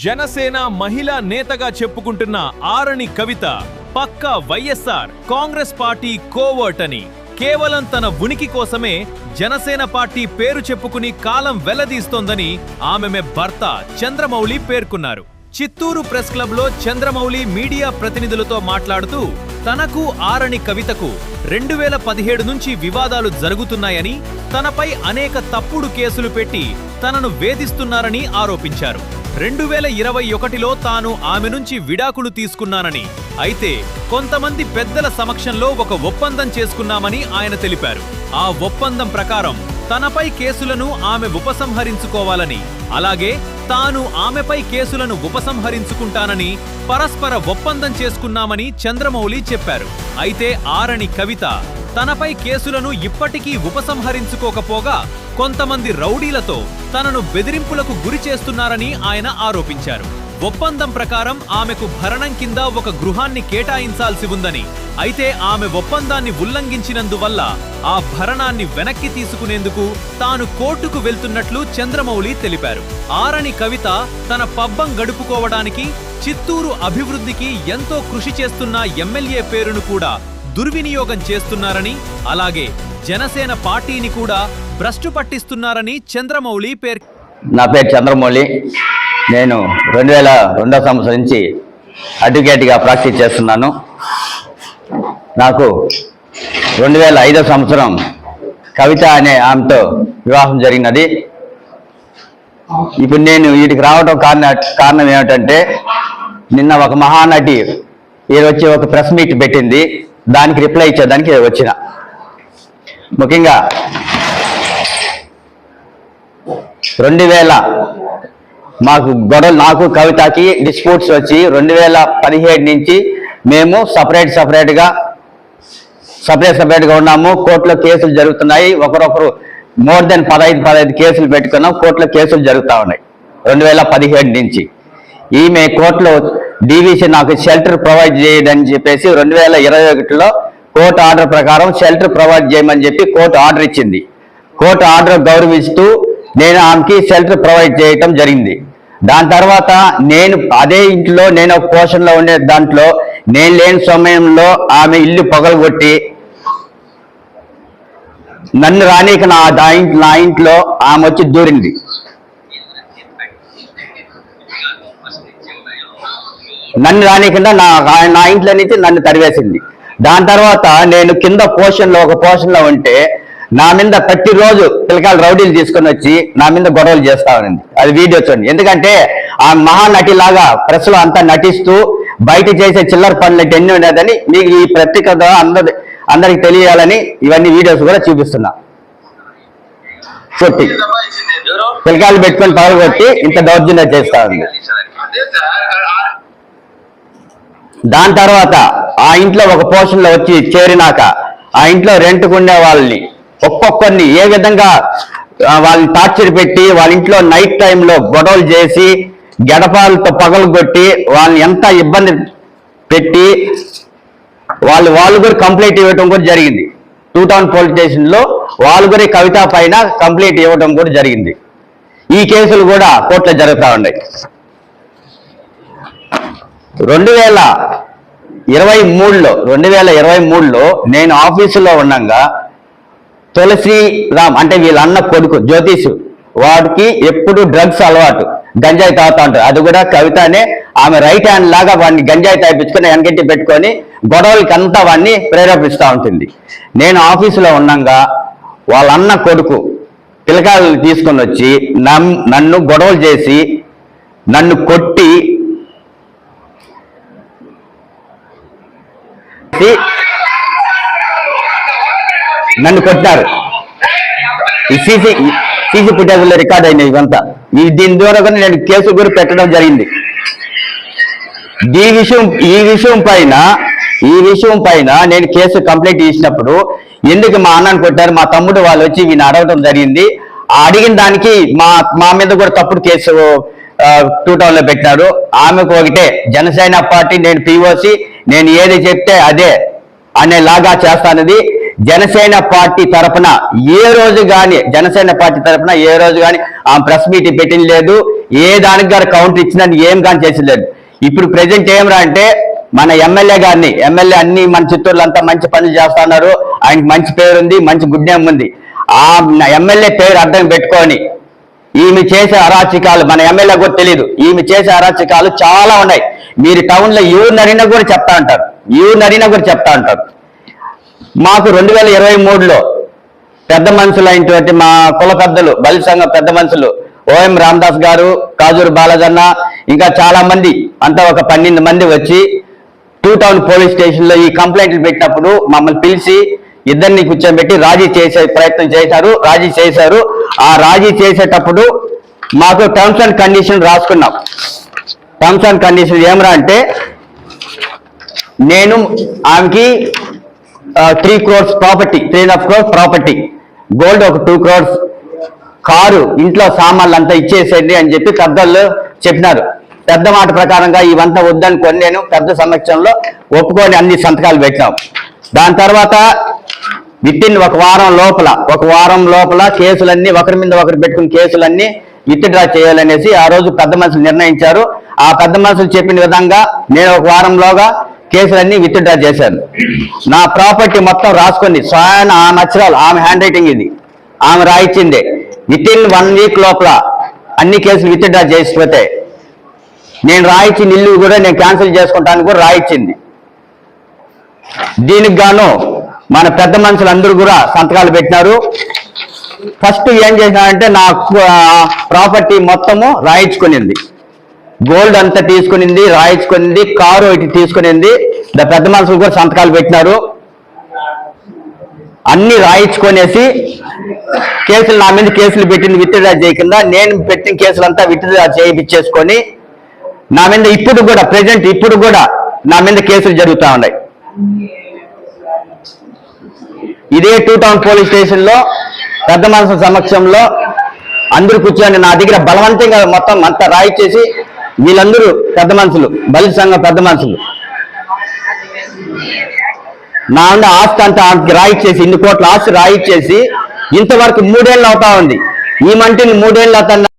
జనసేన మహిళా నేతగా చెప్పుకుంటున్న ఆరణి కవిత పక్కా వైఎస్ఆర్ కాంగ్రెస్ పార్టీ కోవర్ట్ అని కేవలం తన ఉనికి కోసమే జనసేన పార్టీ పేరు చెప్పుకుని కాలం వెల్లదీస్తోందని ఆమె భర్త చంద్రమౌళి పేర్కొన్నారు. చిత్తూరు ప్రెస్ క్లబ్ లో చంద్రమౌళి మీడియా ప్రతినిధులతో మాట్లాడుతూ తనకు ఆరణి కవితకు 2017 నుంచి వివాదాలు జరుగుతున్నాయని, తనపై అనేక తప్పుడు కేసులు పెట్టి తనను వేధిస్తున్నారని ఆరోపించారు. 2021లో తాను ఆమె నుంచి విడాకులు తీసుకున్నానని, అయితే కొంతమంది పెద్దల సమక్షంలో ఒక ఒప్పందం చేసుకున్నామని ఆయన తెలిపారు. ఆ ఒప్పందం ప్రకారం తనపై కేసులను ఆమె ఉపసంహరించుకోవాలని, అలాగే తాను ఆమెపై కేసులను ఉపసంహరించుకుంటానని పరస్పర ఒప్పందం చేసుకున్నామని చంద్రమౌళి చెప్పారు. అయితే ఆరణి కవిత తనపై కేసులను ఇప్పటికీ ఉపసంహరించుకోకపోగా కొంతమంది రౌడీలతో తనను బెదిరింపులకు గురి చేస్తున్నారని ఆయన ఆరోపించారు. ఒప్పందం ప్రకారం ఆమెకు భరణం కింద ఒక గృహాన్ని కేటాయించాల్సి ఉందని, అయితే ఆమె ఒప్పందాన్ని ఉల్లంఘించినందువల్ల ఆ భరణాన్ని వెనక్కి తీసుకునేందుకు తాను కోర్టుకు వెళ్తున్నట్లు చంద్రమౌళి తెలిపారు. ఆరణి కవిత తన పబ్బం గడుపుకోవడానికి చిత్తూరు అభివృద్ధికి ఎంతో కృషి చేస్తున్న ఎమ్మెల్యే పేరును కూడా దుర్వినియోగం చేస్తున్నారని, అలాగే జనసేన పార్టీని కూడా భ్రష్టు పట్టిస్తున్నారని చంద్రమౌళి నా పేరు చంద్రమౌళి. నేను 2002 సంవత్సరం నుంచి అడ్వకేట్గా ప్రాక్టీస్ చేస్తున్నాను. నాకు 2005 సంవత్సరం కవిత అనే ఆమెతో వివాహం జరిగినది. ఇప్పుడు నేను వీటికి రావడం కారణం ఏమిటంటే, నిన్న ఒక మహానటి వచ్చి ఒక ప్రెస్ మీట్ పెట్టింది, దానికి రిప్లై ఇచ్చేదానికి వచ్చిన. ముఖ్యంగా 2000 మాకు గొడవలు, నాకు కవితకి డిస్ప్యూట్స్ వచ్చి 2017 నుంచి మేము సపరేట్గా ఉన్నాము. కోర్టులో కేసులు జరుగుతున్నాయి. ఒకరొకరు మోర్ దెన్ 15 కేసులు పెట్టుకున్నాం. కోర్టులో కేసులు జరుగుతూ ఉన్నాయి 2017 నుంచి. ఈమె కోర్టులో డీవీసీ నాకు షెల్టర్ ప్రొవైడ్ చేయదని చెప్పేసి 2021లో కోర్టు ఆర్డర్ ప్రకారం షెల్టర్ ప్రొవైడ్ చేయమని చెప్పి కోర్టు ఆర్డర్ ఇచ్చింది. కోర్టు ఆర్డర్ గౌరవిస్తూ నేను ఆమెకి షెల్టర్ ప్రొవైడ్ చేయటం జరిగింది. దాని తర్వాత నేను అదే ఇంట్లో, నేను ఒక పోర్షన్లో ఉండే దాంట్లో నేను లేని సమయంలో ఆమె ఇల్లు పగలగొట్టి నన్ను రానీక నా ఇంట్లో ఆమె వచ్చి దూరింది. నన్ను రానికుండా నా ఇంట్లో నుంచి నన్ను తరివేసింది. దాని తర్వాత నేను కింద ఒక పోర్షన్లో ఉంటే నా మీద ప్రతిరోజు పిల్లకాయలు రౌడీలు తీసుకొని వచ్చి నా మీద గొడవలు చేస్తా ఉంది. అది వీడియో చూడండి. ఎందుకంటే ఆ మహానటి లాగా ప్రెస్లో అంతా నటిస్తూ బయట చేసే చిల్లర పనులు ఎన్ని ఉండేదని మీకు ఈ ప్రత్యేకత అందరికి తెలియాలని ఇవన్నీ వీడియోస్ కూడా చూపిస్తున్నా. కొట్టి పిల్లకాయలు పెట్టుకొని పగలగొట్టి ఇంత దౌర్జన్యం చేస్తా ఉంది. దాని తర్వాత ఆ ఇంట్లో ఒక పోర్షన్లో వచ్చి చేరినాక ఆ ఇంట్లో రెంట్కు ఉండే వాళ్ళని ఒక్కొక్కరిని ఏ విధంగా వాళ్ళని టార్చర్ పెట్టి వాళ్ళ ఇంట్లో నైట్ టైంలో గొడవలు చేసి గడపాలతో పగలగొట్టి వాళ్ళని ఎంత ఇబ్బంది పెట్టి వాళ్ళు కూడా కంప్లైంట్ ఇవ్వడం కూడా జరిగింది. 2 టౌన్ పోలీస్ స్టేషన్లో వాళ్ళు కూడా కవిత పైన కంప్లైంట్ ఇవ్వడం కూడా జరిగింది. ఈ కేసులు కూడా కోర్టులో జరుగుతూ ఉన్నాయి. 2023లో నేను ఆఫీసులో ఉండగా తులసిరామ్ అంటే వీళ్ళ అన్న కొడుకు జ్యోతిష్, వాడికి ఎప్పుడు డ్రగ్స్ అలవాటు, గంజాయి తాగుతా ఉంటారు. అది కూడా కవితనే ఆమె రైట్ హ్యాండ్ లాగా వాడిని గంజాయి తాగిపించుకొని వెనకెట్టి పెట్టుకొని గొడవలకి అంతా వాడిని ప్రేరేపిస్తూ ఉంటుంది. నేను ఆఫీసులో ఉండగా వాళ్ళ అన్న కొడుకు పిల్లకాయలు తీసుకొని వచ్చి నన్ను గొడవలు చేసి నన్ను కొట్టి నన్ను కొట్టారు. ఈ సీసీ ఫుటేజ్లో రికార్డ్ అయినాయి ఇవంతా. దీని ద్వారా కూడా నేను కేసు కూడా పెట్టడం జరిగింది. ఈ విషయం పైన నేను కేసు కంప్లైంట్ చేసినప్పుడు ఎందుకు మా అన్నని కొట్టారు, మా తమ్ముడు వాళ్ళు వచ్చి వీని అడగడం జరిగింది. అడిగిన దానికి మా మీద కూడా తప్పుడు కేసు 2 టౌన్లో పెట్టారు. ఆమెకు ఒకటే జనసేన పార్టీ, నేను పిఓసి, నేను ఏది చెప్తే అదే అనేలాగా చేస్తానది. జనసేన పార్టీ తరపున ఏ రోజు కానీ ఆ ప్రెస్ మీట్ పెట్టిన లేదు, ఏ దానికి గారు కౌంటర్ ఇచ్చినా ఏం కానీ చేసలేదు. ఇప్పుడు ప్రజెంట్ ఏమరా అంటే మన ఎమ్మెల్యే గారిని, ఎమ్మెల్యే అన్ని మన చిత్తూరులో అంతా మంచి పనులు చేస్తున్నారు, ఆయనకి మంచి పేరు ఉంది, మంచి గుడ్ నేమ్ ఉంది. ఆ ఎమ్మెల్యే పేరు అడ్డం పెట్టుకొని ఈమె చేసే అరాచకాలు మన ఎమ్మెల్యే కూడా తెలియదు. ఈమె చేసే అరాచకాలు చాలా ఉన్నాయి. మీరు టౌన్లో ఎవరినడినా కూడా చెప్తా ఉంటారు, ఎవరినడినా కూడా చెప్తా ఉంటారు. మాకు 2023లో పెద్ద మనుషులు అయినటువంటి మా కుల పెద్దలు, బలి సంఘం పెద్ద మనుషులు ఓఎం రామదాస్ గారు, కాజూరు బాలజన్న, ఇంకా చాలా మంది అంతా ఒక 12 మంది వచ్చి 2 టౌన్ పోలీస్ స్టేషన్లో ఈ కంప్లైంట్లు పెట్టినప్పుడు మమ్మల్ని పిలిచి ఇద్దరిని కూర్చోబెట్టి రాజీ చేసే ప్రయత్నం చేశారు, రాజీ చేశారు. ఆ రాజీ చేసేటప్పుడు మాకు టర్మ్స్ అండ్ కండిషన్ రాసుకున్నాం. టర్మ్స్ అండ్ కండిషన్ ఏమరా అంటే నేను ఆమెకి 3 crores property, 3.5 crores property, gold ఒక 2 crores, కారు, ఇంట్లో సామాన్లు అంతా ఇచ్చేసేయండి అని చెప్పి పెద్దలు చెప్పినారు. పెద్ద మాట ప్రకారంగా ఇవంతా వద్దనుకొని నేను పెద్ద సమక్షంలో ఒప్పుకొని అన్ని సంతకాలు పెట్టినాం. దాని తర్వాత వితిన్ ఒక వారం లోపల కేసులన్నీ ఒకరి మీద ఒకరు పెట్టుకుని కేసులన్నీ విత్డ్రా చేయాలనేసి ఆ రోజు పెద్ద మనుషులు నిర్ణయించారు. ఆ పెద్ద మనుషులు చెప్పిన విధంగా నేను ఒక వారంలోగా కేసులన్నీ విత్డ్రా చేశాను. నా ప్రాపర్టీ మొత్తం రాసుకుంది, స్వయాన ఆమె అక్షరాలు, ఆమె హ్యాండ్ రైటింగ్ ఇది, ఆమె రాయించిందే. వితిన్ 1 week లోపల అన్ని కేసులు విత్డ్రా చేసిపోతే నేను రాయించిన ఇల్లు కూడా నేను క్యాన్సిల్ చేసుకుంటాను కూడా రాయించింది. దీనికి గాను మన పెద్ద మనుషులు అందరూ కూడా సంతకాలు పెట్టినారు. ఫస్ట్ ఏం చేసినారంటే నా ప్రాపర్టీ మొత్తము రాయించుకునింది, గోల్డ్ అంతా తీసుకునింది, రాయించుకునింది, కారు ఇటు తీసుకునింది. పెద్ద మనుషులు కూడా సంతకాలు పెట్టినారు. అన్ని రాయించుకొనేసి కేసులు నా మీద కేసులు పెట్టింది విత్డ్రా చేయకుండా నేను పెట్టిన కేసులంతా విత్డ్రా చేయించేసుకొని నా మీద ఇప్పుడు కూడా నా మీద కేసులు జరుగుతూ ఉన్నాయి. ఇదే 2 టౌన్ పోలీస్ స్టేషన్లో పెద్ద మనుషుల సమక్షంలో అందరూ కూర్చొని నా దగ్గర బలవంతంగా మొత్తం అంతా రాయిచ్చేసి, వీళ్ళందరూ పెద్ద మనుషులు, బలి సంఘం పెద్ద మనుషులు, నా ఉన్న ఆస్తి అంతా రాయిచ్చేసి, 2 కోట్ల ఆస్తి రాయిచ్చేసి ఇంతవరకు 3 ఏళ్ళు అవుతా ఉంది. ఈ మంటిని 3 ఏళ్ళు అవుతా